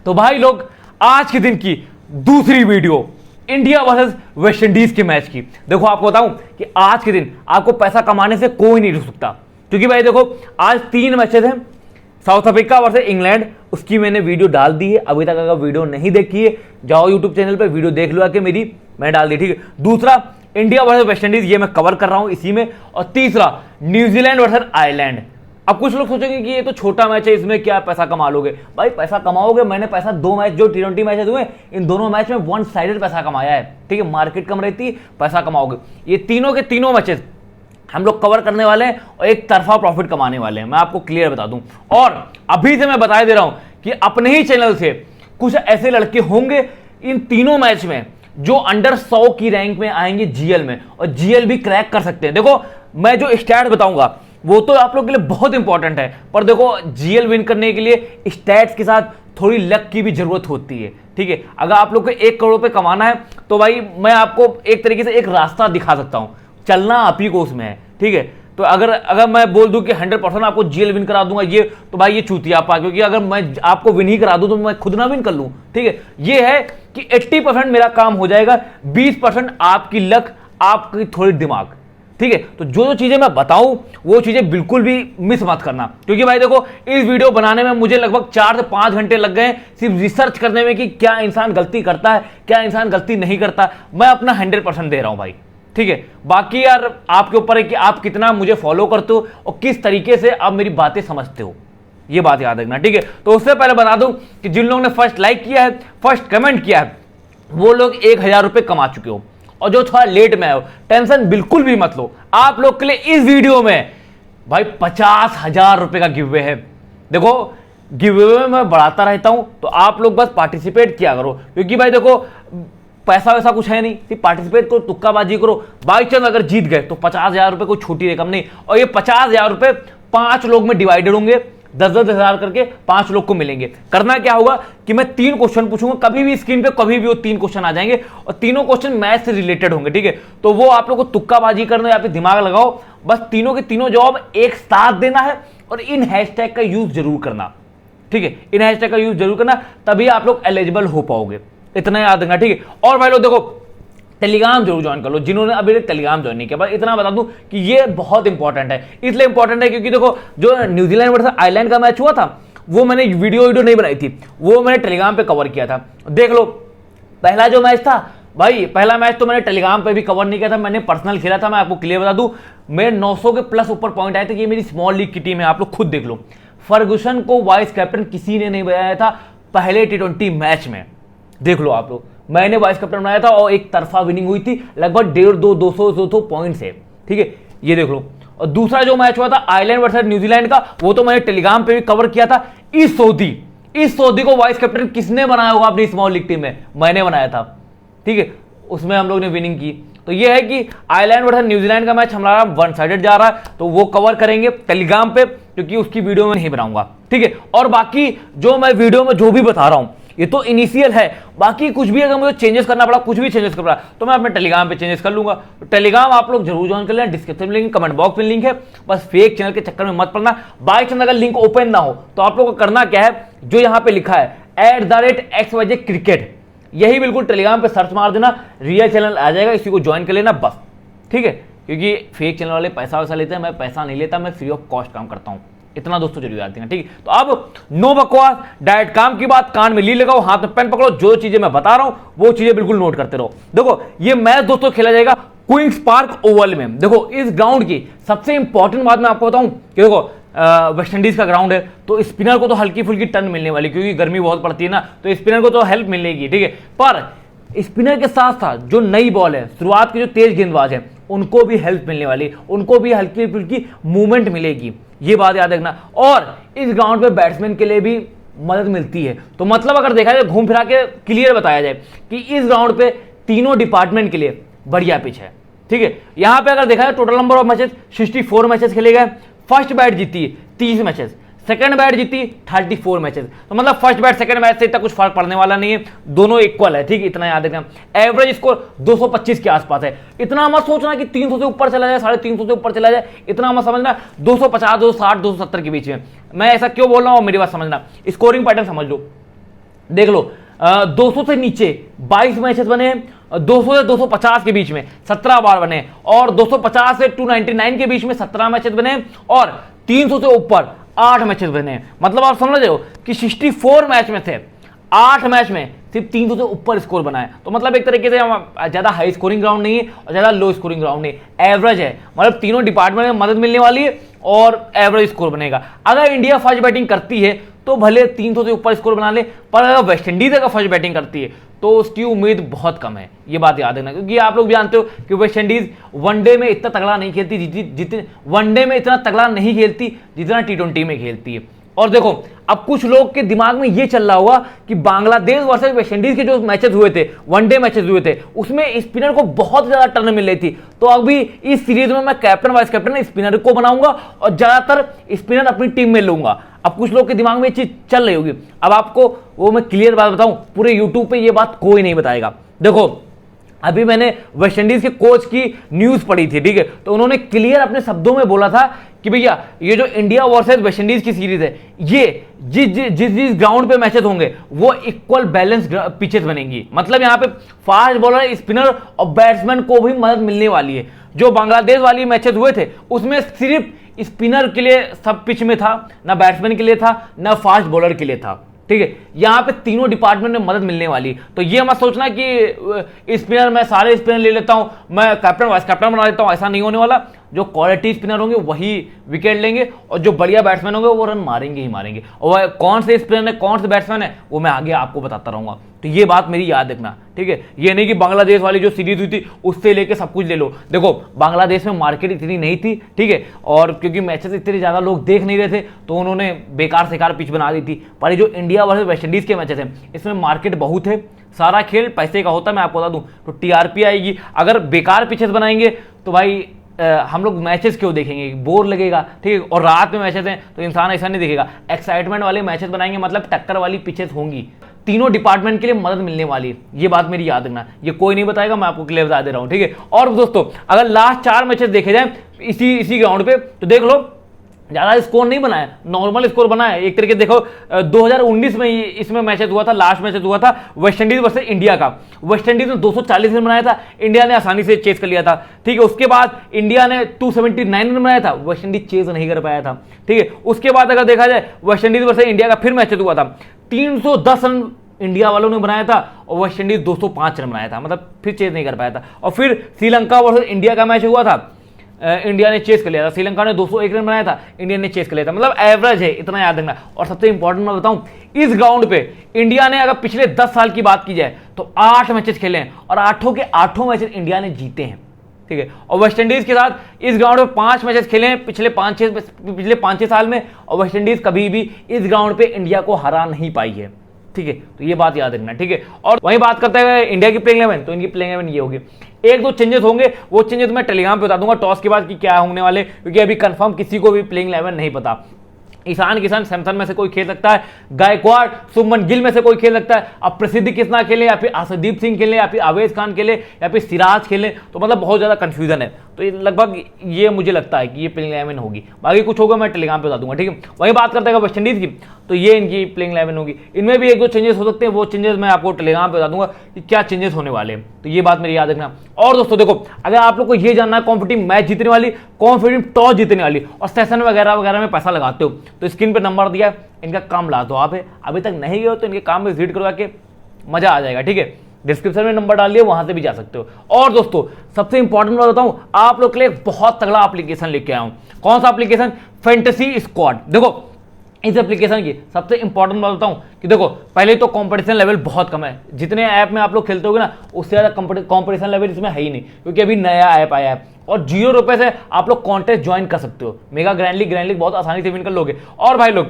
तो भाई लोग, आज के दिन की दूसरी video India versus West Indies के मैच की। देखो आपको बताऊं कि आज के दिन आपको पैसा कमाने से कोई नहीं रोक सकता, क्योंकि भाई देखो आज 3 मैचेस हैं। साउथ अफ्रीका वर्सेस इंग्लैंड, उसकी मैंने वीडियो डाल दी है। अभी तक अगर वीडियो नहीं देखी है, जाओ यूट्यूब चैनल पे वीडियो देख लो आके मेरी, मैंने डाल दी, ठीक है। दूसरा इंडिया वर्सेस वेस्ट इंडीज, ये मैं कवर कर रहा हूं इसी में। और तीसरा न्यूजीलैंड वर्सेस आयरलैंड। अब कुछ लोग सोचेंगे कि ये तो छोटा मैच है, इसमें क्या पैसा कमा लोगे। भाई पैसा कमाओगे, मैंने पैसा 2 मैच जो T20 मैचेस हुए, इन दोनों मैच में 1 साइडेड पैसा कमाया है, ठीक है। मार्केट कम रहती, पैसा कमाओगे। ये तीनों के तीनों मैचेस हम लोग कवर करने वाले हैं और एक तरफा प्रॉफिट कमाने वाले हैं, मैं आपको क्लियर बता दूं। और अभी से मैं बता दे रहा हूं कि अपने ही चैनल से कुछ ऐसे लड़के होंगे इन तीनों मैच में जो अंडर 100 की रैंक में आएंगे जीएल में, और जीएल भी क्रैक कर सकते हैं। देखो मैं जो स्टैट बताऊंगा वो तो आप लोग के लिए बहुत इंपॉर्टेंट है, पर देखो जीएल विन करने के लिए स्टैट्स के साथ थोड़ी लक की भी जरूरत होती है, ठीक है। अगर आप लोग को 1 करोड़ रुपए कमाना है तो भाई मैं आपको एक तरीके से एक रास्ता दिखा सकता हूं, चलना आप ही को उसमें है, ठीक है। तो अगर मैं बोल दूं कि 100% आपको जीएल विन करा दूंगा ये, तो भाई ये चूतिया पा, क्योंकि अगर मैं आपको विन ही करा दूं तो मैं खुद ना विन कर लूं, ठीक है। ये है कि 80% मेरा काम हो जाएगा, 20% आपकी लक, आपकी थोड़ी दिमाग, ठीक है। तो जो चीजें मैं बताऊं वो चीजें बिल्कुल भी मिस मत करना, क्योंकि भाई देखो इस वीडियो बनाने में मुझे लगभग 4 से 5 घंटे लग गए सिर्फ रिसर्च करने में कि क्या इंसान गलती करता है, क्या इंसान गलती नहीं करता। मैं अपना 100% दे रहा हूं भाई, ठीक है। बाकी यार आपके ऊपर है कि आप कितना मुझे फॉलो करते हो और किस तरीके से आप मेरी बातें समझते हो, ये बात याद रखना, ठीक है। तो उससे पहले बता दूं कि जिन लोगों ने फर्स्ट लाइक किया है, फर्स्ट कमेंट किया है, वो लोग 1000 रुपए कमा चुके हो, और जो थोड़ा लेट में आए हो टेंशन बिल्कुल भी मत लो। आप लोग के लिए इस वीडियो में भाई 50,000 रुपए का गिव अवे है। देखो गिव अवे मैं बढ़ाता रहता हूं, तो आप लोग बस पार्टिसिपेट किया करो, क्योंकि भाई देखो पैसा वैसा कुछ है नहीं, सिर्फ पार्टिसिपेट करो, तुक्काबाजी करो। बाई चांस अगर जीत गए तो 50,000 रुपए कोई छोटी रकम नहीं, और ये 50,000 रुपए 5 लोग में डिवाइडेड होंगे, 10-10 हजार करके 5 लोग को मिलेंगे। करना क्या होगा कि मैं 3 क्वेश्चन पूछूंगा, कभी भी स्क्रीन पे कभी भी वो 3 क्वेश्चन आ जाएंगे, और तीनों क्वेश्चन मैथ से रिलेटेड होंगे, ठीक है। तो वो आप लोग को तुक्काबाजी करना या फिर दिमाग लगाओ, बस तीनों के तीनों जवाब एक साथ देना है, और इन हैशटैग का यूज जरूर करना, ठीक है। इन हैशटैग का यूज जरूर करना, तभी आप लोग एलिजिबल हो पाओगे, इतना याद रखना, ठीक है। और भाई लोग देखो टेलीग्राम जरूर ज्वाइन कर लो, जिन्होंने अभी तक टेलीग्राम ज्वाइन नहीं किया। बस इतना बता दूं कि ये बहुत इंपॉर्टेंट है, इसलिए इंपॉर्टेंट है क्योंकि देखो जो न्यूजीलैंड वर्सेस आयरलैंड का मैच हुआ था, वो मैंने वीडियो नहीं बनाई थी, वो मैंने टेलीग्राम पे कवर किया था, देख लो। पहला जो मैच था भाई, पहला मैच तो मैंने टेलीग्राम पे भी कवर नहीं किया था, मैंने पर्सनल खेला था। मैं आपको क्लियर बता दूं, मेरे 900 के प्लस ऊपर पॉइंट आए थे। ये मेरी स्मॉल लीग की टीम है, आप लोग खुद देख लो। फर्गुसन को वाइस कैप्टन किसी ने नहीं बनाया था पहले T20 मैच में, देख लो आप लोग। मैंने वाइस कैप्टन बनाया था और एक तरफा विनिंग हुई थी लगभग 150-200 पॉइंट से, ठीक है, ये देख लो। और दूसरा जो मैच हुआ था आयरलैंड वर्सेस न्यूजीलैंड का, वो तो मैंने टेलीग्राम पे भी कवर किया था। इस सऊदी को वाइस कैप्टन किसने बनाया होगा अपनी स्मॉल लीग टीम में? मैंने बनाया था, ठीक है। उसमें हम लोग ने विनिंग की। तो ये है कि आयरलैंड वर्सेस न्यूजीलैंड का मैच हमारा 1 साइडेड जा रहा है, तो वो कवर करेंगे टेलीग्राम पे, क्योंकि उसकी वीडियो में नहीं बनाऊंगा, ठीक है। और बाकी जो मैं वीडियो में जो भी बता रहा हूं ये तो इनिशियल है, बाकी कुछ भी अगर मुझे चेंजेस करना पड़ा, कुछ भी चेंजेस करना पड़ा, तो मैं अपने टेलीग्राम पे चेंजेस कर लूंगा। तो टेलीग्राम आप लोग जरूर ज्वाइन कर लेना, डिस्क्रिप्शन में लिंक, कमेंट बॉक्स में लिंक है। बस फेक चैनल के चक्कर में मत पड़ना। बाई चांस अगर लिंक ओपन ना हो तो आप लोग को करना क्या है, जो यहां पे लिखा है @XYZ क्रिकेट, यही बिल्कुल टेलीग्राम पे सर्च मार देना, रियल चैनल आ जाएगा, इसी को ज्वाइन कर लेना बस, ठीक है। क्योंकि फेक चैनल वाले पैसा वैसा लेते हैं, मैं पैसा नहीं लेता, मैं फ्री ऑफ कॉस्ट काम करता हूं, इतना दोस्तों जरूर याद रखना, ठीक है। तो अब नो बकवास, डायरेक्ट काम की बात, कान में ली लगाओ, हाथ में पेन पकड़ो, जो चीजें मैं बता रहा हूं वो चीजें बिल्कुल नोट करते रहो। देखो ये मैच दोस्तों खेला जाएगा क्वींस पार्क ओवल में। देखो इस ग्राउंड की सबसे इंपॉर्टेंट बात मैं आपको बताऊं कि देखो वेस्ट इंडीज का ग्राउंड है, तो स्पिनर को तो हल्की फुल्की टर्न मिलने वाली, क्योंकि गर्मी बहुत पड़ती है ना, तो स्पिनर को तो हेल्प मिलेगी, ठीक है। पर स्पिनर के साथ साथ जो नई बॉल है, शुरुआत के जो तेज गेंदबाज है, उनको भी हेल्प मिलने वाली, उनको भी हल्की फुल्की मूवमेंट मिलेगी, ये बात याद रखना। और इस ग्राउंड पे बैट्समैन के लिए भी मदद मिलती है। तो मतलब अगर देखा जाए, घूम फिरा के क्लियर बताया जाए कि इस ग्राउंड पे तीनों डिपार्टमेंट के लिए बढ़िया पिच है, ठीक है। यहां पे अगर देखा जाए total number of matches 64 matches खेले गए। फर्स्ट बैट जीती 30 मैचेस, सेकंड बैट जीती 34 मैचेस। तो मतलब फर्स्ट बैट सेकंड मैच से इतना कुछ फर्क पड़ने वाला नहीं है, दोनों इक्वल है, ठीक है, इतना याद रखना। एवरेज स्कोर 225 के आसपास है। इतना मत सोचना कि 300 से ऊपर चला जाए, 350 से ऊपर चला जाए, इतना मत समझना। 250, 260, 270 के बीच में। मैं ऐसा क्यों बोल रहा हूं मेरी बात समझना, स्कोरिंग पैटर्न समझ लो। देख लो 200 से नीचे 22 मैचेस बने हैं, 200 से 250 के बीच में 17 बार बने, और 250 से 299 के बीच में 17 मैचेस बने, और 300 से ऊपर 8 मैचेस बने। मतलब आप समझ रहे हो कि 64 मैच में से 8 मैच में सिर्फ 300 से ऊपर स्कोर बनाए। तो मतलब एक तरीके से ज्यादा हाई स्कोरिंग ग्राउंड नहीं है और ज्यादा लो स्कोरिंग ग्राउंड नहीं, एवरेज है। मतलब तीनों डिपार्टमेंट में मदद मिलने वाली है और एवरेज स्कोर बनेगा। अगर इंडिया फर्स्ट बैटिंग करती है तो भले 300 से ऊपर स्कोर बना ले, पर अगर वेस्ट इंडीज अगर फर्स्ट बैटिंग करती है तो उसकी उम्मीद बहुत कम है, ये बात याद रखना। क्योंकि आप लोग जानते हो कि वेस्ट इंडीज वनडे में इतना तगड़ा नहीं खेलती, जितने वनडे में इतना तगड़ा नहीं खेलती जितना टी20 में खेलती है। और देखो अब कुछ लोग के दिमाग में ये चल रहा होगा कि बांग्लादेश वर्सेस वेस्ट इंडीज के जो मैचेस हुए थे, वनडे मैचेस हुए थे, उसमें स्पिनर को बहुत ज्यादा टर्न मिल रही थी। तो अभी इस सीरीज में मैं कैप्टन वाइस कैप्टन स्पिनर को बनाऊंगा और ज्यादातर स्पिनर अपनी टीम में लूंगा। अब कुछ लोग के दिमाग में ये चीज चल रही होगी। अब आपको वो मैं क्लियर बात बताऊं, पूरे यूट्यूब पे ये बात कोई नहीं बताएगा। देखो अभी मैंने वेस्ट इंडीज के कोच की न्यूज पढ़ी थी, ठीक है, तो उन्होंने क्लियर अपने शब्दों में बोला था कि भैया ये जो इंडिया वर्सेस वेस्ट इंडीज की सीरीज है, ये जिस ग्राउंड पे मैचेस होंगे वो इक्वल बैलेंस पिचेस बनेंगी। मतलब यहाँ पे फास्ट बॉलर, स्पिनर और बैट्समैन को भी मदद मिलने वाली है। जो बांग्लादेश वाली मैचेस हुए थे उसमें सिर्फ स्पिनर के लिए सब पिच में था, ना बैट्समैन के लिए था, ना फास्ट बॉलर के लिए था, ठीक है। यहां पे तीनों डिपार्टमेंट में मदद मिलने वाली। तो ये मत सोचना कि स्पिनर मैं सारे स्पिनर ले लेता हूं, मैं कैप्टन वाइस कैप्टन बना लेता हूं, ऐसा नहीं होने वाला। जो क्वालिटी स्पिनर होंगे वही विकेट लेंगे और जो बढ़िया बैट्समैन होंगे वो रन मारेंगे ही मारेंगे। और कौन से स्पिनर है कौन से बैट्समैन है वो मैं आगे आपको बताता रहूंगा। तो ये बात मेरी याद रखना, ठीक है। ये नहीं कि बांग्लादेश वाली जो सीरीज हुई थी उससे लेके सब कुछ ले लो। देखो बांग्लादेश में मार्केट इतनी नहीं थी, ठीक है, और क्योंकि मैचेस इतने ज्यादा लोग देख नहीं रहे थे तो उन्होंने बेकार सेकार पिच बना दी थी। पर ये जो इंडिया वर्सेस वेस्ट इंडीज के मैचेस हैं इसमें मार्केट बहुत है, सारा खेल पैसे का होता है। मैं आपको बता दूं तो टीआरपी आएगी। अगर बेकार पिचेस बनाएंगे तो भाई हम लोग मैचेस क्यों देखेंगे, बोर लगेगा, ठीक है। और रात में मैचेस हैं तो इंसान ऐसा नहीं देखेगा। एक्साइटमेंट वाले मैचेस बनाएंगे, मतलब टक्कर वाली पिचेस होंगी। तीनों डिपार्टमेंट के लिए मदद मिलने वाली है, ये बात मेरी याद रखना। ये कोई नहीं बताएगा, मैं आपको क्लियर बता दे रहा हूं, ठीक है। और दोस्तों अगर लास्ट 4 मैचेस देखे जाए इसी ग्राउंड पे तो देख लो ज्यादा स्कोर नहीं बनाया, नॉर्मल स्कोर बना है। एक तरीके देखो 2019 में इसमें मैचेस हुआ था, लास्ट मैचेस हुआ था वेस्ट इंडीज वर्सेस इंडिया का। वेस्ट इंडीज ने 240 रन बनाया था, इंडिया ने आसानी से चेस कर लिया था, ठीक है। उसके बाद इंडिया ने 279 रन बनाया था, वेस्ट इंडीज चेस नहीं कर पाया था, ठीक है। उसके बाद अगर देखा जाए वेस्ट इंडीज वर्सेस इंडिया का फिर मैचेस हुआ था, 310 रन इंडिया वालों ने बनाया था और वेस्ट इंडीज 205 रन बनाया था, मतलब फिर चेस नहीं कर पाया था। और फिर श्रीलंका वर्सेस इंडिया का मैच हुआ था, इंडिया ने चेस कर लिया था। श्रीलंका ने 201 रन बनाया था, इंडिया ने चेस कर लिया था। मतलब एवरेज है, इतना याद रखना। और सबसे इंपॉर्टेंट मैं बताऊं, इस ग्राउंड पे इंडिया ने अगर पिछले 10 साल की बात की जाए तो 8 मैचेस खेले हैं और 8 के 8 मैचेस इंडिया ने जीते हैं, ठीक है। और वेस्ट इंडीज के साथ इस ग्राउंड पे 5 मैचेस खेले हैं पिछले 5-6 साल में, और वेस्ट इंडीज कभी भी इस ग्राउंड पे इंडिया को हरा नहीं पाई है, ठीक है। तो ये बात याद रखना, ठीक है। और वही बात करते हैं इंडिया की प्लेइंग 11, तो इनकी प्लेइंग 11 ये होगी। 1-2 चेंजेस होंगे, वो चेंजेस मैं टेलीग्राम पे बता दूंगा टॉस के बाद कि क्या होने वाले, क्योंकि अभी कंफर्म किसी को भी प्लेइंग 11 नहीं पता। ईशान किशन सैमसन में से कोई खेल सकता है, गायकवाड़ शुभमन गिल में से कोई खेल सकता है। अब प्रसिद्ध किसना खेले, या फिर आसिफ सिंह खेले, या फिर आवेश खान खेले, या फिर सिराज खेले, तो मतलब बहुत ज्यादा कंफ्यूजन है। तो ये लगभग ये मुझे लगता है कि ये प्लेइंग 11 होगी। बाकी कुछ होगा मैं टेलीग्राम पे बता दूंगा, ठीक है। वही बात करते हैं वेस्ट इंडीज की, तो ये इनकी प्लेइंग 11 होगी। इनमें भी 1-2 चेंजेस हो सकते हैं, वो चेंजेस मैं आपको टेलीग्राम पे बता दूंगा कि क्या चेंजेस होने वाले हैं। तो ये बात मेरी याद रखना। और दोस्तों देखो अगर आप लोग को ये जानना है कॉम्पिटिटिव मैच जीतने वाली, कॉम्पिटिटिव टॉस जीतने वाली और सेशन वगैरह वगैरह में पैसा लगाते हो तो स्क्रीन पे नंबर दिया है, इनका काम ला दो। आप अभी तक नहीं गए हो तो इनके काम में विजिट करवा के मजा आ जाएगा, ठीक है। डिस्क्रिप्शन में नंबर डाल दिया, वहां से भी जा सकते हो। और दोस्तों सबसे इंपॉर्टेंट बात बताऊं, आप लोग के लिए बहुत तगड़ा एप्लीकेशन लेके आया हूं। कौन सा एप्लीकेशन? Fantasy squad. देखो इस एप्लीकेशन की सबसे इंपॉर्टेंट बात बताऊं कि देखो पहले तो कंपटीशन लेवल बहुत कम है। जितने ऐप में आप लोग खेलते होगे ना उससे ज्यादा कंपटीशन लेवल इसमें है ही नहीं, क्योंकि अभी नया ऐप आया है। और 0 रुपए से आप लोग कॉन्टेस्ट ज्वाइन कर सकते हो। मेगा ग्रैंड लीग बहुत आसानी से विन कर लोगे। और भाई लोग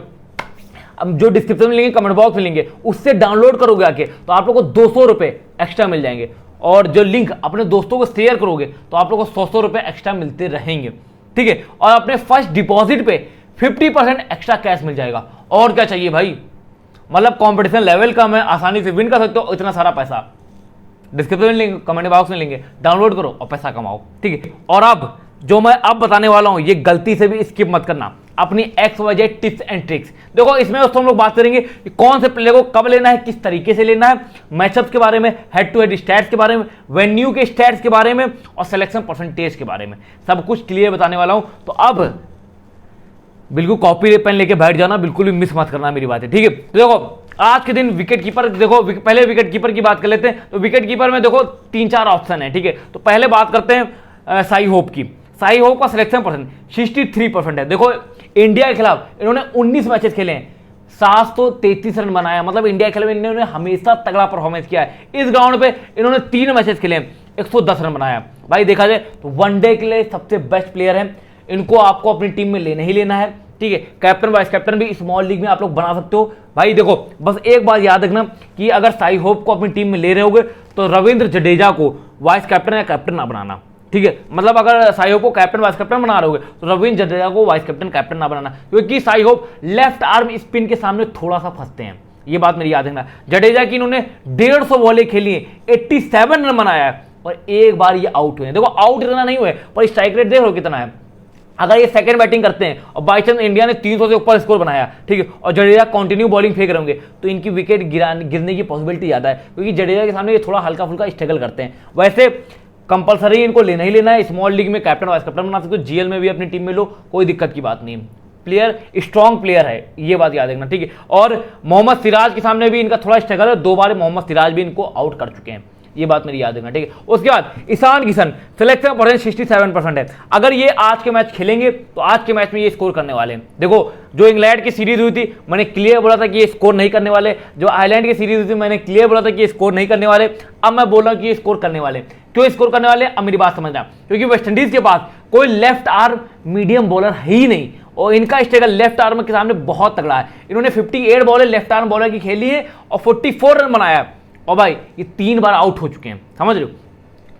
अब जो डिस्क्रिप्शन में लेंगे, कमेंट बॉक्स में लेंगे, उससे डाउनलोड करोगे आके तो आप लोग को 200 रुपए एक्स्ट्रा मिल जाएंगे। और जो लिंक अपने दोस्तों को शेयर करोगे तो आप लोग को 100 रुपए एक्स्ट्रा मिलते रहेंगे, ठीक है। और अपने फर्स्ट डिपॉजिट पे 50% एक्स्ट्रा कैश मिल जाएगा। और क्या चाहिए भाई, मतलब कंपटीशन लेवल का मैं आसानी से विन कर सकते हो इतना सारा पैसा। डिस्क्रिप्शन में लेंगे, कमेंट बॉक्स में लेंगे, डाउनलोड करो और पैसा कमाओ, ठीक है। और अब जो मैं अब बताने वाला हूं ये गलती से भी स्किप मत करना। अपनी XYZ टिप्स एंड ट्रिक्स। देखो इसमें दोस्तों हम लोग बात करेंगे कि कौन से प्लेयर को कब लेना है, किस तरीके से लेना है, मैचअप्स के बारे में, हेड टू हेड स्टैट्स के बारे में, वेन्यू के स्टैट्स के बारे में और सिलेक्शन परसेंटेज के बारे में सब कुछ क्लियर बताने वाला हूं। तो अब बिल्कुल कॉपी पेन लेके बैठ जाना, बिल्कुल भी मिस मत करना मेरी बात है, ठीक है। तो देखो आज के दिन विकेट कीपर, देखो पहले विकेट कीपर की बात कर लेते हैं। तो विकेट कीपर में देखो 3-4 ऑप्शन है, ठीक है। तो पहले बात करते हैं साई होप की। साई होप का सिलेक्शन परसेंट 63% है। देखो इंडिया के खिलाफ इन्होंने 19 मैचेस खेले हैं, 733 रन बनाया, मतलब इंडिया के खिलाफ इन्होंने हमेशा तगड़ा परफॉर्मेंस किया है। इस ग्राउंड पे इन्होंने 3 मैचेस खेले हैं, 110 रन बनाया। भाई देखा जाए तो वनडे के लिए सबसे बेस्ट प्लेयर है, इनको आपको अपनी टीम में लेना ही लेना है, ठीक है। कैप्टन वाइस कैप्टन भी स्मॉल लीग में आप लोग बना सकते हो। भाई देखो बस एक बात याद रखना कि अगर साई होप को अपनी टीम में ले रहे होगे तो रविंद्र जडेजा को वाइस कैप्टन या कैप्टन ना बनाना, ठीक है। मतलब अगर साई होप को कैप्टन वाइस कैप्टन बना रहे होगे तो रविंद्र जडेजा को वाइस कैप्टन कैप्टन ना बनाना, क्योंकि Sai hope left arm spin के सामने थोड़ा सा फंसते हैं, ये बात मेरी याद रखना। जडेजा की इन्होंने 150 बॉलें खेली है, 87 रन बनाया है और एक बार ये आउट हुए। देखो आउट इतना नहीं हुए पर स्ट्राइक रेट देख लो कितना है। अगर ये सेकंड बैटिंग करते हैं और बाई चांस इंडिया ने 300 से ऊपर स्कोर बनाया, ठीक है, और जडेजा कंटिन्यू बॉलिंग फेंक रहे होंगे तो इनकी विकेट गिरने की पॉसिबिलिटी ज्यादा है, क्योंकि जडेजा के सामने ये थोड़ा हल्का फुल्का स्ट्रगल करते हैं। वैसे कंपलसरी इनको लेना ही लेना है। स्मॉल लीग में कैप्टन वाइस कैप्टन बना सकते हो, जीएल में भी अपनी टीम में लो, कोई दिक्कत की बात नहीं है। प्लेयर स्ट्रॉन्ग प्लेयर है, ये बात याद रखना, ठीक है। और मोहम्मद सिराज के सामने भी इनका थोड़ा स्ट्रगल है, 2 बार मोहम्मद सिराज भी इनको आउट कर चुके हैं, ये बात मेरी याद रखना, ठीक है। उसके बाद ईशान किशन सिलेक्शन परसेंट 67% है। अगर ये आज के मैच खेलेंगे तो आज के मैच में ये स्कोर करने वाले हैं। देखो जो इंग्लैंड की सीरीज हुई थी मैंने क्लियर बोला था कि ये स्कोर नहीं करने वाले, जो आयरलैंड की सीरीज हुई थी मैंने क्लियर बोला था कि ये स्कोर नहीं करने वाले। अब मैं बोल रहा हूं कि ये स्कोर करने वाले। क्यों स्कोर करने वाले? अब मेरी बात समझना, क्योंकि वेस्टइंडीज के पास कोई लेफ्ट आर्म मीडियम बॉलर है ही नहीं और इनका स्ट्रगल लेफ्ट आर्म के सामने बहुत तगड़ा है। इन्होंने 58 बॉलें लेफ्ट आर्म बॉलर की खेली है और 44 रन बनाया है और भाई ये 3 बार आउट हो चुके हैं, समझ रहे हो।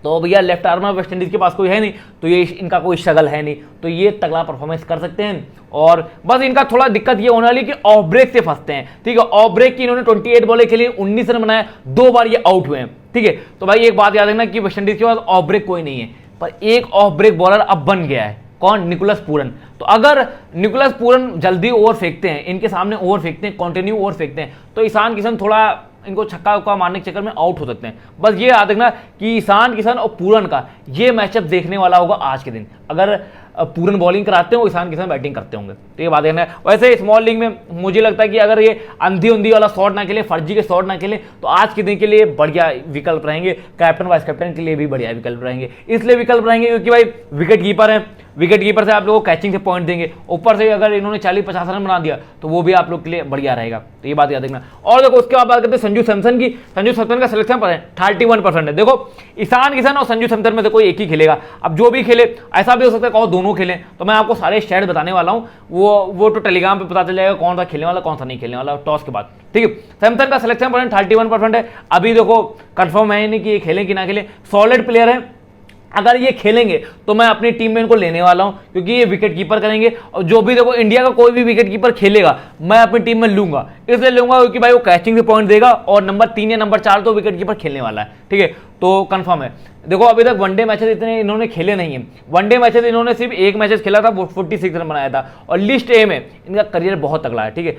तो भैया लेफ्ट आर्मर वेस्ट इंडीज के पास कोई है नहीं, तो ये इनका कोई स्ट्रगल है नहीं, तो ये तगड़ा परफॉर्मेंस कर सकते हैं। और बस इनका थोड़ा दिक्कत ये होने वाली कि ऑफ ब्रेक से फंसते हैं, ठीक है। ऑफ ब्रेक की इन्होंने 28 बॉलें खेली, 19 रन बनाया, 2 बार ये आउट हुए हैं, ठीक है। तो भाई एक बात याद रखना कि वेस्ट इंडीज के पास ऑफ ब्रेक कोई नहीं है, पर एक ऑफ ब्रेक बॉलर अब बन गया है। कौन? Nicholas Pooran. तो अगर निकोलस पूरन जल्दी ओवर फेंकते हैं, इनके सामने ओवर फेंकते हैं, कंटिन्यू ओवर फेंकते हैं, तो ईशान किशन थोड़ा इनको छक्का उक्का मारने के चक्कर में आउट हो सकते हैं। बस ये याद रखना कि ईशान किशन और पूरन का ये मैचअप देखने वाला होगा आज के दिन। अगर पूरन बॉलिंग कराते हो, ईशान किशन बैटिंग करते होंगे, तो ये बात देखना है। वैसे स्मॉल लीग में मुझे लगता है कि अगर ये अंधी उंधी वाला शॉट ना खेले, फर्जी के शॉट ना खेले, तो आज के दिन के लिए बढ़िया विकल्प रहेंगे। कैप्टन वाइस कैप्टन के लिए भी बढ़िया विकल्प रहेंगे। इसलिए विकल्प रहेंगे क्योंकि भाई विकेट कीपर है, विकेट कीपर से आप लोगों को कैचिंग से पॉइंट देंगे, ऊपर से अगर इन्होंने 40-50 रन बना दिया तो वो भी आप लोग के लिए बढ़िया रहेगा, तो ये बात याद रखना। और देखो उसके बाद बात करते हैं संजू सैमसन की। संजू सैमसन का सिलेक्शन पर है 31% है। देखो ईशान किशन और संजू सैमसन में से कोई एक ही खेलेगा। अब जो भी खेले, ऐसा भी हो सकता है कहो दोनों खेलें, तो मैं आपको सारे स्टैट बताने वाला हूँ, वो तो टेलीग्राम पे पता चल जाएगा कौन सा खेलने वाला कौन सा नहीं खेलने वाला टॉस के बाद, ठीक है। सैमसन का सिलेक्शन परसेंट 31% है। अभी देखो कंफर्म है नहीं कि ये खेलें कि ना खेलें, सॉलिड प्लेयर है। अगर ये खेलेंगे तो मैं अपनी टीम में इनको लेने वाला हूं, क्योंकि ये विकेट कीपर करेंगे और जो भी देखो इंडिया का कोई भी विकेट कीपर खेलेगा मैं अपनी टीम में लूंगा। इसलिए लूंगा क्योंकि भाई वो कैचिंग से पॉइंट देगा और नंबर 3 या नंबर 4 तो विकेट कीपर खेलने वाला है, ठीक है। तो कंफर्म है। देखो अभी तक वनडे मैचेस इतने इन्होंने खेले नहीं है। वनडे मैचेस इन्होंने सिर्फ एक मैचेस खेला था, 46 रन बनाया था और लिस्ट ए में इनका करियर बहुत तगड़ा है, ठीक है।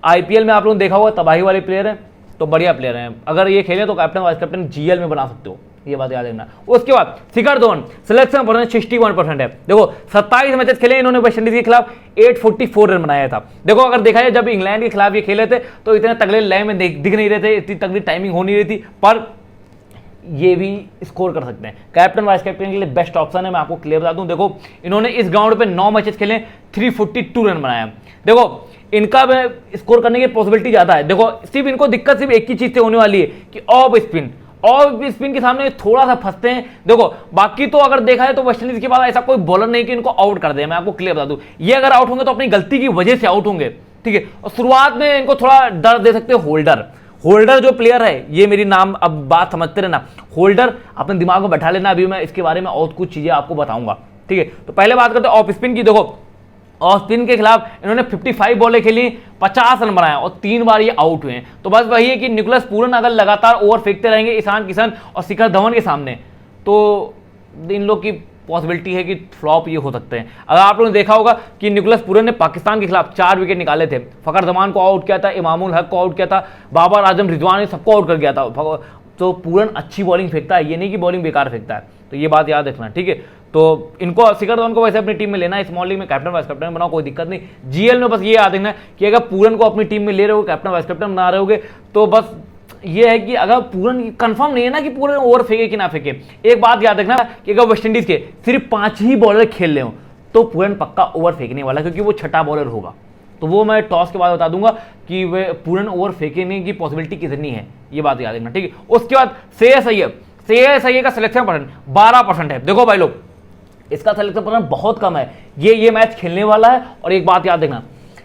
आईपीएल में आप लोगों ने देखा होगा तबाही वाले प्लेयर हैं, तो बढ़िया प्लेयर हैं। अगर ये खेले तो कैप्टन वाइस कैप्टन जीएल में बना सकते हो, ये बात याद रखना। उसके बाद शिखर धवन सिलेक्शन परसेंट 61% है। देखो 27 मैचेस खेले इन्होंने वेस्ट इंडीज के खिलाफ, 844 रन बनाया था। देखो अगर देखा जाए जब इंग्लैंड के खिलाफ ये खेले थे तो इतने तगड़े लय में दिख नहीं रहे थे, इतनी तगड़ी टाइमिंग हो नहीं रही थी, पर ये भी स्कोर कर सकते हैं। कैप्टन वाइस कैप्टन के लिए बेस्ट ऑप्शन है, मैं आपको क्लियर बता दूं। देखो इन्होंने इस ग्राउंड पे 9 मैचेस खेले, 342 रन बनाया। देखो इनका स्कोर करने की पॉसिबिलिटी ज्यादा है। देखो सिर्फ इनको दिक्कत सिर्फ एक ही चीज से होने वाली है कि ऑफ स्पिन के सामने थोड़ा सा फंसते हैं। देखो बाकी तो अगर देखा है तो वेस्टइंडीज के बाद ऐसा कोई बॉलर नहीं कि इनको आउट कर दे। मैं आपको क्लियर बता दूं, ये अगर आउट होंगे तो अपनी गलती की वजह से आउट होंगे, ठीक है। और शुरुआत में इनको थोड़ा डर दे सकते हैं होल्डर जो प्लेयर है, ये मेरी नाम अब बात समझते रहना, होल्डर अपने दिमाग में बैठा लेना। अभी मैं इसके बारे में और कुछ चीजें आपको बताऊंगा, ठीक है। तो पहले बात करते हैं ऑफ स्पिन की। देखो ऑफ स्पिन के खिलाफ इन्होंने 55 बॉलें खेली, 50 रन बनाया और 3 बार ये आउट हुए हैं। तो बस वही है कि निकोलस पूरन अगर लगातार ओवर फेंकते रहेंगे ईशान किशन और शिखर धवन के सामने, तो इन लोग की पॉसिबिलिटी है कि फ्लॉप ये हो सकते हैं। अगर आप लोगों ने देखा होगा कि निकोलस पूरन ने पाकिस्तान के खिलाफ 4 विकेट निकाले थे, फखर जमान को आउट किया था, इमामुल हक को आउट किया था, बाबर आजम रिजवान ने सबको आउट कर गया था। तो पूरन अच्छी बॉलिंग फेंकता है, ये नहीं कि बॉलिंग बेकार फेंकता है, तो ये बात याद रखना, ठीक है। तो इनको शिखर धवन को वैसे अपनी टीम में लेना है, स्मॉल लीग में कैप्टन वाइस कैप्टन बनाओ, कोई दिक्कत नहीं। जीएल में बस ये याद रखना कि अगर पूरन को अपनी टीम में ले रहे हो, कैप्टन वाइस कैप्टन बना रहे होगे, तो बस ये है कि अगर पूरन कंफर्म नहीं है ना कि पूरन ओवर फेंके कि ना फेंके, एक बात याद रखना कि अगर वेस्टइंडीज के सिर्फ 5 ही बॉलर खेल रहे हो तो पूरन पक्का ओवर फेंकने वाला, क्योंकि वो छठा बॉलर होगा। तो वो मैं टॉस के बाद बता दूंगा कि वे पूरन ओवर फेंकने की पॉसिबिलिटी कितनी है, ये बात याद रखना, ठीक है। उसके बाद श्रेयस अय्यर का सिलेक्शन परसेंट 12% है। देखो भाई लोग, इसका सिलेक्शन परसेंट बहुत कम है, ये मैच खेलने वाला है। और एक बात याद रखना,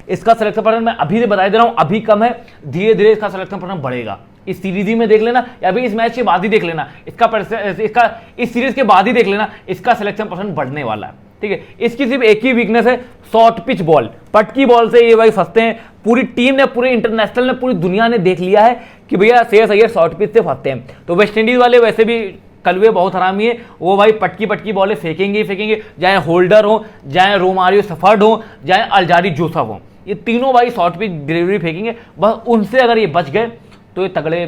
इसका सिलेक्शन परसेंट मैं अभी से बता दे रहा हूं, अभी कम है, धीरे धीरे इसका सिलेक्शन परसेंट बढ़ेगा। इस सीरीज में देख लेना या अभी इस मैच के बाद ही देख लेना, इसका इस सीरीज के बाद ही देख लेना, इसका सिलेक्शन परसेंट बढ़ने वाला है, ठीक है। इसकी सिर्फ एक ही वीकनेस है, शॉर्ट पिच बॉल, पटकी बॉल से ये भाई फंसते हैं। पूरी टीम ने, पूरे इंटरनेशनल ने, पूरी दुनिया ने देख लिया है कि भैया श्रेयस अय्यर शॉर्ट पिच से फंसते हैं। तो वेस्ट इंडीज वाले वैसे भी कलवे बहुत हरामी है, वो भाई पटकी बॉलें फेंकेंगे ही फेंकेंगे, चाहे होल्डर हो, चाहे रोमारियो सफर्ड हो, चाहे अल्जारी जोसफ हो, ये तीनों भाई शॉर्ट पिच डिलीवरी फेंकेंगे। बस उनसे अगर ये बच गए तो ये तगड़े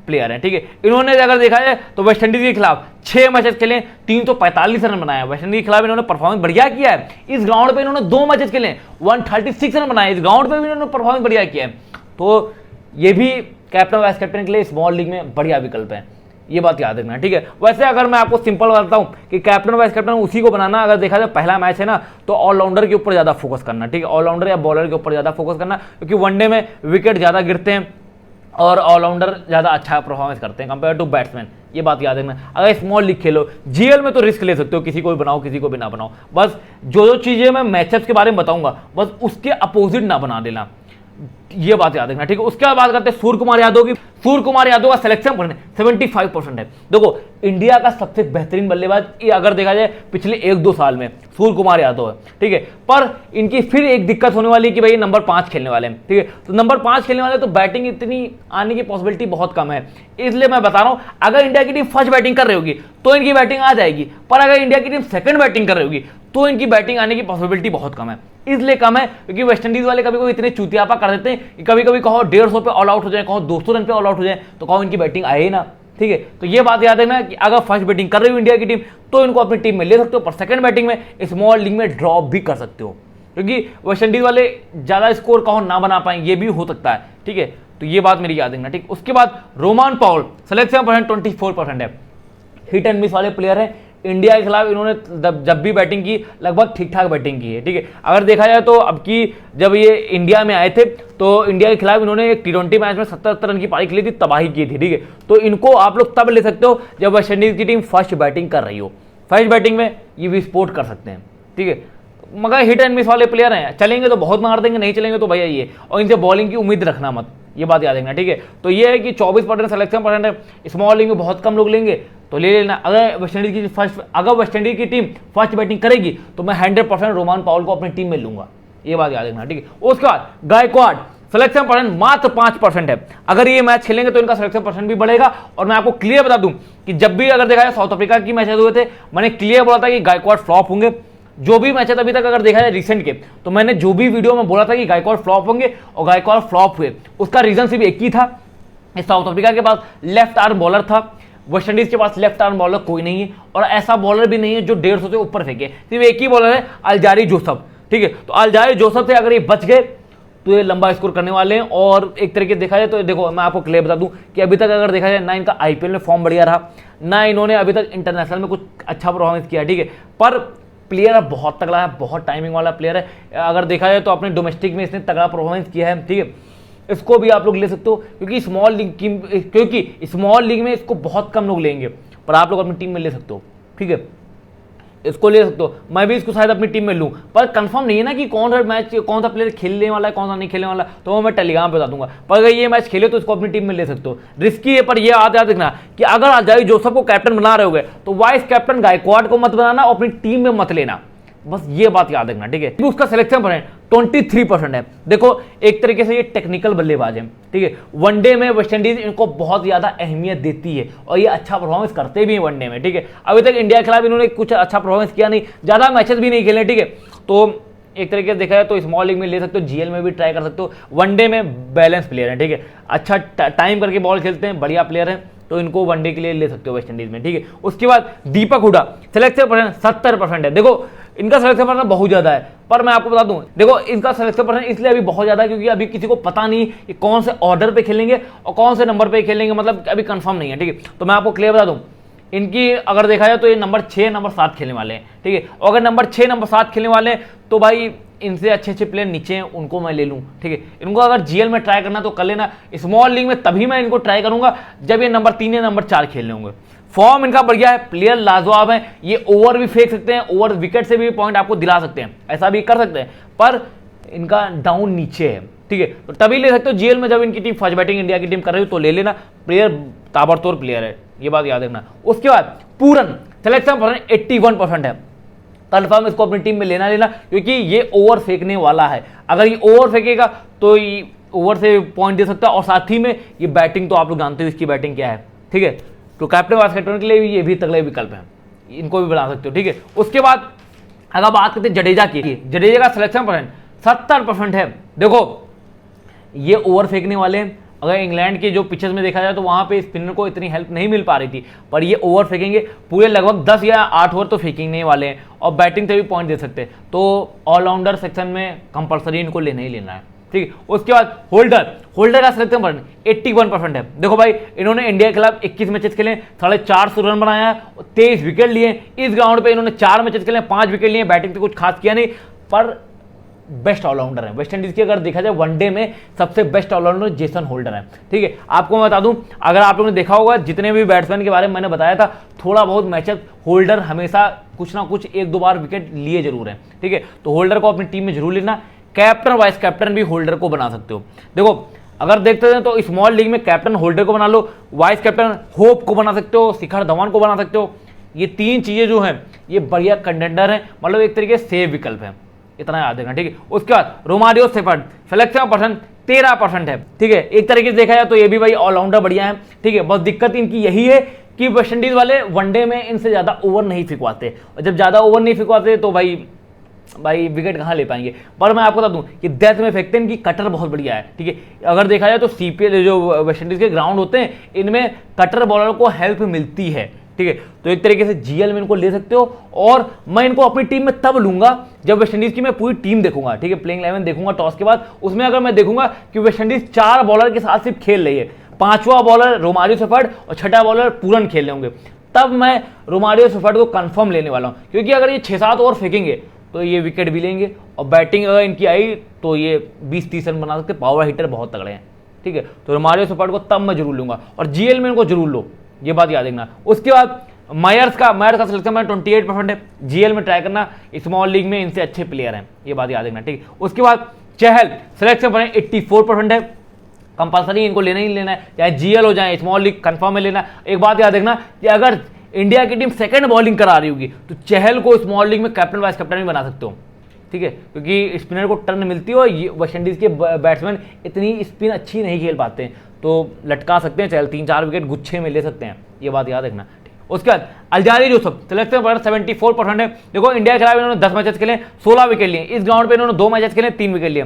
प्लेयर हैं, ठीक है। इन्होंने अगर देखा जाए तो वेस्ट इंडीज के खिलाफ 6 मैचेस खेले, 345 रन बनाए। वेस्ट इंडीज के खिलाफ इन्होंने परफॉर्मेंस बढ़िया किया है। इस ग्राउंड पे इन्होंने 2 मैचेस खेले, 136 रन बनाए, इस ग्राउंड पे भी इन्होंने परफॉर्मेंस बढ़िया किया है। तो ये भी कैप्टन वाइस कैप्टन के लिए स्मॉल लीग में बढ़िया विकल्प है, ये बात याद रखना, ठीक है। वैसे अगर मैं आपको सिंपल बताता हूं कि कैप्टन वाइस कैप्टन उसी को बनाना, अगर देखा जाए पहला मैच है ना, तो ऑलराउंडर के ऊपर ज्यादा फोकस करना, ठीक है। ऑलराउंडर या बॉलर के ऊपर ज्यादा फोकस करना, क्योंकि वनडे में विकेट ज्यादा गिरते हैं और ऑलराउंडर ज्यादा अच्छा परफॉर्मेंस करते हैं कंपेयर टू बैट्समैन, ये बात याद रखना। अगर स्मॉल लीग खेलो, जीएल में तो रिस्क ले सकते हो, किसी को भी बनाओ किसी को भी ना बनाओ, बस जो चीजें मैं मैचअप्स के बारे में बताऊंगा बस उसके अपोजिट ना बना देना, ये बात याद रखना, ठीक है। उसके बाद बात करते हैं सूर्य कुमार यादव की। सूर्य कुमार यादव का सिलेक्शन परसेंट 75% है। देखो, इंडिया का सबसे बेहतरीन बल्लेबाज ये अगर देखा जाए पिछले 1-2 साल में सूर्य कुमार यादव है, ठीक है। पर इनकी फिर एक दिक्कत होने वाली है कि भाई नंबर 5 खेलने वाले हैं, ठीक है। तो नंबर 5 खेलने वाले तो बैटिंग इतनी आने की पॉसिबिलिटी बहुत कम है, इसलिए मैं बता रहा हूं अगर इंडिया की टीम फर्स्ट बैटिंग कर रही होगी तो इनकी बैटिंग आ जाएगी, पर अगर इंडिया की टीम सेकंड बैटिंग कर रही होगी तो इनकी बैटिंग आने की पॉसिबिलिटी बहुत कम है। इसलिए कम है क्योंकि वेस्टइंडीज वाले कभी कभी इतने चूतियापा कर देते हैं कि कभी कभी कहो 150 पे ऑल आउट हो जाए, कहो 200 रन पे ऑल आउट हो जाए, तो कहो इनकी बैटिंग आए ही ना, ठीक है। तो ये बात याद रखना कि अगर फर्स्ट बैटिंग कर रही हो इंडिया की टीम तो इनको अपनी टीम में ले सकते हो, पर सेकंड बैटिंग में स्मॉल लीग में ड्रॉप भी कर सकते हो, क्योंकि वेस्टइंडीज वाले ज्यादा स्कोर कहो ना बना पाए, ये भी हो सकता है, ठीक है। तो ये बात मेरी याद रखना, ठीक। उसके बाद रोमान पॉल सिलेक्शन परसेंट 24% है। हिट एंड मिस वाले प्लेयर है। इंडिया के खिलाफ इन्होंने जब भी बैटिंग की लगभग ठीक ठाक बैटिंग की है, ठीक है। अगर देखा जाए तो अब की जब ये इंडिया में आए थे तो इंडिया के खिलाफ इन्होंने एक T20 मैच में 77 रन की पारी खेली थी, तबाही की थी, ठीक है। तो इनको आप लोग तब ले सकते हो जब वेस्ट इंडीज की टीम फर्स्ट बैटिंग कर रही हो, फर्स्ट बैटिंग में ये भी सपोर्ट कर सकते हैं, ठीक है। मगर हिट एंड मिस वाले प्लेयर हैं, चलेंगे तो बहुत मार देंगे, नहीं चलेंगे तो भैया ये, और इनसे बॉलिंग की उम्मीद रखना मत, ये बात याद रखना, ठीक है। तो ये है कि 24% सिलेक्शन परसेंट है। स्मॉल लीग में बहुत कम लोग लेंगे तो ले लेना। अगर वेस्ट इंडीज की टीम फर्स्ट बैटिंग करेगी तो मैं 100% रोमान पॉल को अपनी टीम में लूंगा, ये बात याद रखना, ठीक है। उसके बाद गायकवाड सिलेक्शन परसेंट मात्र 5% है। अगर ये मैच खेलेंगे तो इनका सिलेक्शन परसेंट भी बढ़ेगा। और मैं आपको क्लियर बता दूं कि जब भी अगर देखा जाए साउथ अफ्रीका की मैचेस हुए थे, मैंने क्लियर बोला था कि गायकवाड फ्लॉप होंगे। जो भी मैच है अभी तक अगर देखा जाए रिसेंट के, तो मैंने जो भी वीडियो में बोला था कि गायकवाड फ्लॉप होंगे और गायकवाड फ्लॉप हुए, उसका रीजन सिर्फ एक ही था, साउथ अफ्रीका के पास लेफ्ट आर्म बॉलर था, वेस्ट इंडीज के पास लेफ्ट आर्म बॉलर कोई नहीं है, और ऐसा बॉलर भी नहीं है जो 150 से ऊपर फेंके, सिर्फ एक ही बॉलर है, अल्जारी जोसफ, ठीक है। तो अल्जारी जोसफ से अगर ये बच गए तो ये लंबा स्कोर करने वाले हैं। और एक तरीके से देखा जाए तो देखो, मैं आपको क्लियर बता दूं कि अभी तक अगर देखा जाए ना इनका आईपीएल में फॉर्म बढ़िया रहा, ना इन्होंने अभी तक इंटरनेशनल में कुछ अच्छा परफॉर्मेंस किया, ठीक है। पर प्लेयर बहुत तगड़ा है, बहुत टाइमिंग वाला प्लेयर है। अगर देखा जाए तो अपने डोमेस्टिक में इसने तगड़ा परफॉर्मेंस किया है, ठीक है। इसको भी आप लोग ले सकते हो क्योंकि स्मॉल लीग में इसको बहुत कम लोग लेंगे, पर आप लोग अपनी टीम में ले सकते हो, ठीक है। इसको ले सकते हो, मैं भी इसको शायद अपनी टीम में लूं, पर कंफर्म नहीं है ना कि कौन सा मैच कौन सा प्लेयर खेलने वाला है कौन सा नहीं खेलने वाला, तो वो मैं टेलीग्राम पे बता दूंगा। पर अगर ये मैच खेले तो इसको अपनी टीम में ले सकते हो। रिस्की है, पर ये याद रखना कि अगर अल्जारी जोसफ को कैप्टन बना रहे होगे तो वाइस कैप्टन गायकवाड को मत बनाना और अपनी टीम में मत लेना, बस ये बात याद रखना, ठीक है। उसका सिलेक्शन पर है 23% है। देखो एक तरीके से ये टेक्निकल बल्लेबाज है, ठीक है। वनडे में वेस्टइंडीज इनको बहुत ज्यादा अहमियत देती है और ये अच्छा परफॉर्मेंस करते भी हैं वनडे में, ठीक है। अभी तक इंडिया के खिलाफ इन्होंने कुछ अच्छा परफॉर्मेंस किया नहीं, ज्यादा मैचेस भी नहीं खेले, ठीक है। तो एक तरीके से देखा जाए तो स्मॉल लीग में ले सकते हो, जीएल में भी ट्राई कर सकते हो। वनडे में बैलेंस प्लेयर है, ठीक है, अच्छा टाइम करके बॉल खेलते हैं, बढ़िया प्लेयर है, तो इनको वनडे के लिए ले सकते हो वेस्ट इंडीज में, ठीक है। उसके बाद दीपक हुडा सिलेक्शन परसेंट 70% है। देखो इनका सिलेक्शन परसेंट बहुत ज्यादा है, पर मैं आपको बता दूं, देखो इनका सिलेक्शन परसेंट इसलिए अभी बहुत ज्यादा है क्योंकि अभी किसी को पता नहीं कि कौन से ऑर्डर पे खेलेंगे और कौन से नंबर पे खेलेंगे, मतलब अभी कंफर्म नहीं है, ठीक है। तो मैं आपको क्लियर बता दूं, इनकी अगर देखा जाए तो ये नंबर 6 नंबर 7 खेलने वाले हैं, ठीक है। और अगर नंबर 6 नंबर 7 खेलने वाले हैं तो भाई इनसे अच्छे अच्छे प्लेयर नीचे हैं, उनको मैं ले लूं, ठीक है। इनको अगर जीएल में ट्राई करना तो कर लेना, स्मॉल लीग में तभी मैं इनको ट्राई करूंगा जब ये नंबर 3 या नंबर 4 खेलने होंगे। फॉर्म इनका बढ़िया है, प्लेयर लाजवाब है, ये ओवर भी फेंक सकते हैं, ओवर विकेट से भी पॉइंट आपको दिला सकते हैं, ऐसा भी कर सकते हैं, पर इनका डाउन नीचे है, ठीक है। तो तभी ले सकते हो जीएल में जब इनकी टीम फर्स्ट बैटिंग इंडिया की टीम कर रही हो, तो ले लेना, प्लेयर ताबड़तोड़ प्लेयर है, ये बात याद रखना। उसके बाद पूरन सिलेक्शन परसेंट 81% है, कंफर्म इसको अपनी टीम में लेना क्योंकि ये ओवर फेंकने वाला है। अगर ये ओवर फेंकेगा तो ये ओवर से पॉइंट दे सकता है, और साथ ही में ये बैटिंग तो आप लोग जानते हो इसकी बैटिंग क्या है, ठीक है। तो कैप्टन वाइस कैप्टन के लिए भी ये भी तगड़े विकल्प हैं, इनको भी बना सकते हो, ठीक है। उसके बाद अगर बात करते हैं जडेजा की, जडेजा का सिलेक्शन परसेंट 70% है। देखो ये ओवर फेंकने वाले हैं, अगर इंग्लैंड के जो पिचेस में देखा जाए तो वहां पे स्पिनर को इतनी हेल्प नहीं मिल पा रही थी, पर ये ओवर फेंकेंगे, पूरे लगभग 10 या 8 ओवर तो फेंकने वाले हैं और बैटिंग से भी पॉइंट दे सकते हैं, तो ऑलराउंडर सेक्शन में कंपलसरी इनको लेना ही लेना है, ठीक है। उसके बाद होल्डर का सिलेक्शन परसेंट 81% है। देखो भाई इन्होंने इंडिया के खिलाफ 21 मैचेस खेले, 450 रन बनाया है, 23 विकेट लिए, इस ग्राउंड पे इन्होंने 4 मैचेस खेले, 5 विकेट लिए, बैटिंग से कुछ खास किया नहीं, पर बेस्ट ऑलराउंडर है वेस्ट इंडीज की। अगर देखा जाए वनडे में सबसे बेस्ट ऑलराउंडर जेसन होल्डर है, ठीक है। आपको मैं बता दूं, अगर आप लोगों ने देखा होगा जितने भी बैट्समैन के बारे में मैंने बताया था, थोड़ा बहुत मैचअप होल्डर हमेशा कुछ ना कुछ 1-2 बार विकेट लिए जरूर है, ठीक है। तो होल्डर को अपनी टीम में जरूर लेना, कैप्टन वाइस कैप्टन भी होल्डर को बना सकते हो। देखो अगर देखते हैं तो स्मॉल लीग में कैप्टन होल्डर को बना लो, वाइस कैप्टन होप को बना सकते हो, शिखर धवन को बना सकते हो। ये 3 चीजें जो हैं ये बढ़िया कंटेंडर है, मतलब एक तरीके से सेफ विकल्प है, इतना याद रखना, ठीक है। उसके बाद रोमारियो शेफर्ड सिलेक्शन परसेंट 13% है, ठीक है। एक तरीके से देखा जाए तो ये भी भाई ऑलराउंडर बढ़िया है, ठीक है। बस दिक्कत इनकी यही है कि वेस्टइंडीज वाले वनडे में इनसे ज्यादा ओवर नहीं फिकवाते, और जब ज्यादा ओवर नहीं फिकवाते तो भाई विकेट कहां ले पाएंगे। पर मैं आपको बता दूं कि डेथ में फेंकते हैं, इनकी कटर बहुत बढ़िया है, ठीक है। अगर देखा जाए तो सीपीएल जो वेस्टइंडीज के ग्राउंड होते हैं इनमें कटर बॉलर को हेल्प मिलती है, ठीक है। तो एक तरीके से जीएल में इनको ले सकते हो, और मैं इनको अपनी टीम में तब लूंगा जब वेस्टइंडीज की मैं पूरी टीम देखूंगा, ठीक है। प्लेइंग 11 देखूंगा टॉस के बाद, उसमें अगर मैं देखूंगा कि वेस्टइंडीज 4 बॉलर के साथ सिर्फ खेल रही है, 5वां बॉलर रोमारियो शेफर्ड और 6ठा बॉलर पूरन खेल रहे होंगे, तब मैं रोमारियो शेफर्ड को कंफर्म लेने वाला हूं, क्योंकि अगर ये 6-7 ओवर फेंकेंगे तो ये विकेट भी लेंगे, और बैटिंग अगर इनकी आई तो ये 20-30 रन बना सकते, पावर हिटर बहुत तगड़े हैं, ठीक है। तो रोमारियो शेफर्ड को तब मैं जरूर लूंगा, और जीएल में इनको जरूर लो, ये बात याद रखना। उसके बाद मायर्स का सिलेक्शन में 28% है, जीएल में ट्राई करना, स्मॉल लीग में इनसे अच्छे प्लेयर हैं, ये बात याद रखना, ठीक है। उसके बाद चहल सिलेक्शन पर 84% है, कंपलसरी इनको लेना ही लेना है, चाहे जीएल हो जाए स्मॉल लीग कंफर्म में लेना। एक बात याद रखना कि अगर इंडिया की टीम सेकंड बॉलिंग करा रही होगी तो चहल को स्मॉल लीग में कैप्टन वाइस कैप्टन भी बना सकते हो, ठीक है, क्योंकि स्पिनर को टर्न मिलती है और वेस्टइंडीज के बैट्समैन इतनी स्पिन अच्छी नहीं खेल पाते हैं, तो लटका सकते हैं चहल, 3-4 विकेट गुच्छे में ले सकते हैं, ये बात याद रखना। उसके बाद अल्जारी जोसेफ सिलेक्शन पर 74% है। देखो इंडिया के खिलाफ इन्होंने 10 मैचेस खेले, 16 विकेट लिए, इस ग्राउंड पे इन्होंने 2 मैचेस खेले, 3 विकेट लिए,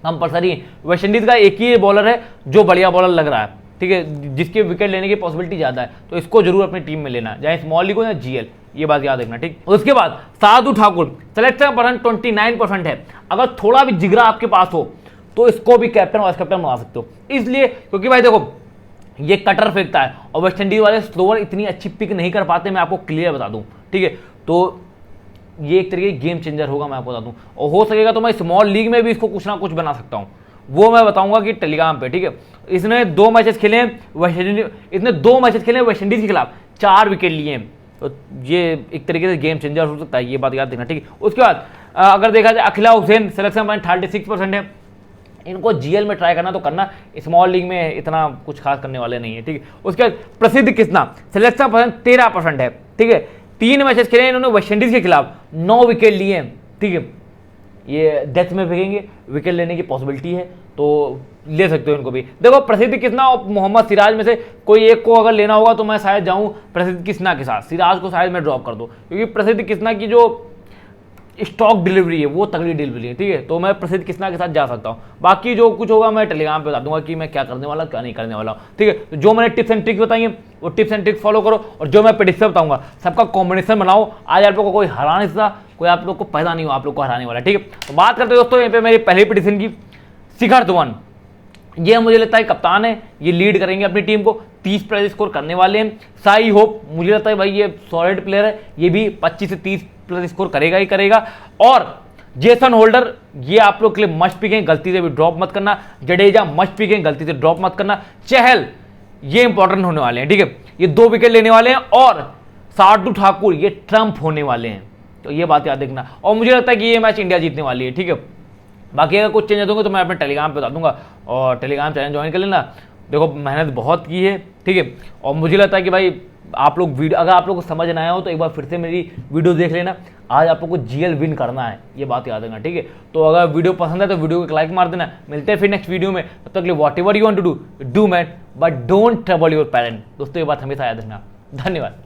कंपलसरी। वेस्टइंडीज का एक ही बॉलर है जो बढ़िया बॉलर लग रहा है, ठीक है, जिसके विकेट लेने की पॉसिबिलिटी ज्यादा है, तो इसको जरूर अपनी टीम में लेना, चाहे स्मॉल लीग हो या जीएल, ये बात याद रखना, ठीक। उसके बाद साधु ठाकुर सिलेक्शन पर 29% है। अगर थोड़ा भी जिगरा आपके पास हो तो इसको भी कैप्टन वाइस कैप्टन बना सकते हो, इसलिए क्योंकि भाई देखो ये कटर फेंकता है और वेस्ट इंडीज वाले स्लोअर इतनी अच्छी पिक नहीं कर पाते, मैं आपको क्लियर बता दूं, ठीक है। तो ये एक तरीके की गेम चेंजर होगा, मैं आपको बता दूं, और हो सकेगा तो मैं स्मॉल लीग में भी इसको कुछ ना कुछ बना सकता हूं, वो मैं बताऊंगा कि टेलीग्राम पे, ठीक है। इसने 2 मैचेस खेले वेस्ट इंडीज के खिलाफ, 4 विकेट लिए, तो ये एक तरीके से गेम चेंजर हो सकता है, ये बात याद रखना, ठीक है। उसके बाद अगर देखा जाए अखिला हुसैन सिलेक्शन पॉइंट 36% है, इनको जीएल में ट्राई करना तो करना, स्मॉल लीग में इतना कुछ खास करने वाले नहीं है, ठीक है। उसके बाद प्रसिद्ध कृष्णा सिलेक्शन परसेंट 13% है, ठीक है। 3 मैचेस खेले इन्होंने वेस्ट इंडीज के खिलाफ, 9 विकेट लिए, ठीक है। ये डेथ में फेंकेंगे, विकेट लेने की पॉसिबिलिटी है, तो ले सकते हो इनको भी। देखो प्रसिद्ध कृष्णा और मोहम्मद सिराज में से कोई एक को अगर लेना होगा तो मैं शायद जाऊं प्रसिद्ध कृष्णा के साथ, सिराज को शायद मैं ड्रॉप कर दूं, क्योंकि प्रसिद्ध कृष्णा की जो स्टॉक डिलीवरी है वो तगड़ी डिलीवरी है, ठीक है। तो मैं प्रसिद्ध कृष्णा के साथ जा सकता हूँ। बाकी जो कुछ होगा मैं टेलीग्राम पे बता दूंगा कि मैं क्या करने वाला क्या नहीं करने वाला, ठीक है। तो जो मैंने टिप्स एंड ट्रिक्स बताई हैं वो टिप्स एंड ट्रिक्स फॉलो करो, और जो मैं प्रेडिक्शन बताऊंगा सबका कॉम्बिनेशन बनाओ। आज आप लोग को कोई हरा नहीं सकता, कोई आप लोग को पैदा नहीं हो आप लोग को हराने वाला, ठीक है। तो बात करते हैं दोस्तों यहाँ पे मेरी पहली प्रेडिक्शन की, शिखर धवन, ये मुझे लगता है कप्तान है, ये लीड करेंगे अपनी टीम को, 30 प्लस स्कोर करने वाले हैं। साई होप मुझे लगता है भाई ये सॉलिड प्लेयर है, ये भी 25 से 30 प्लस स्कोर करेगा ही करेगा। और जेसन होल्डर ये आप लोग के लिए मस्ट पिक है, गलती से भी ड्रॉप मत करना। जडेजा मस्ट पिक है, गलती से ड्रॉप मत करना। चहल ये इंपॉर्टेंट होने वाले हैं, ठीक है, ये 2 विकेट लेने वाले हैं। और शार्दुल ठाकुर ये ट्रम्प होने वाले हैं, तो ये बात याद रखना। और मुझे लगता है कि ये मैच इंडिया जीतने वाली है, ठीक है। बाकी अगर कुछ चेंज होंगे तो मैं अपने टेलीग्राम पे बता दूंगा, और टेलीग्राम चैनल ज्वाइन कर लेना। देखो मेहनत बहुत की है, ठीक है। और मुझे लगता है कि भाई आप लोग वीडियो अगर आप लोग को समझ ना आया हो तो एक बार फिर से मेरी वीडियो देख लेना। आज आप लोग को जीएल विन करना है, ये बात याद रखना, ठीक है। तो अगर वीडियो पसंद है तो वीडियो को एक लाइक मार देना। मिलते हैं फिर नेक्स्ट वीडियो में, तब तक के लिए whatever you want to do man, but don't trouble your parent. दोस्तों ये बात हमेशा याद रखना। धन्यवाद।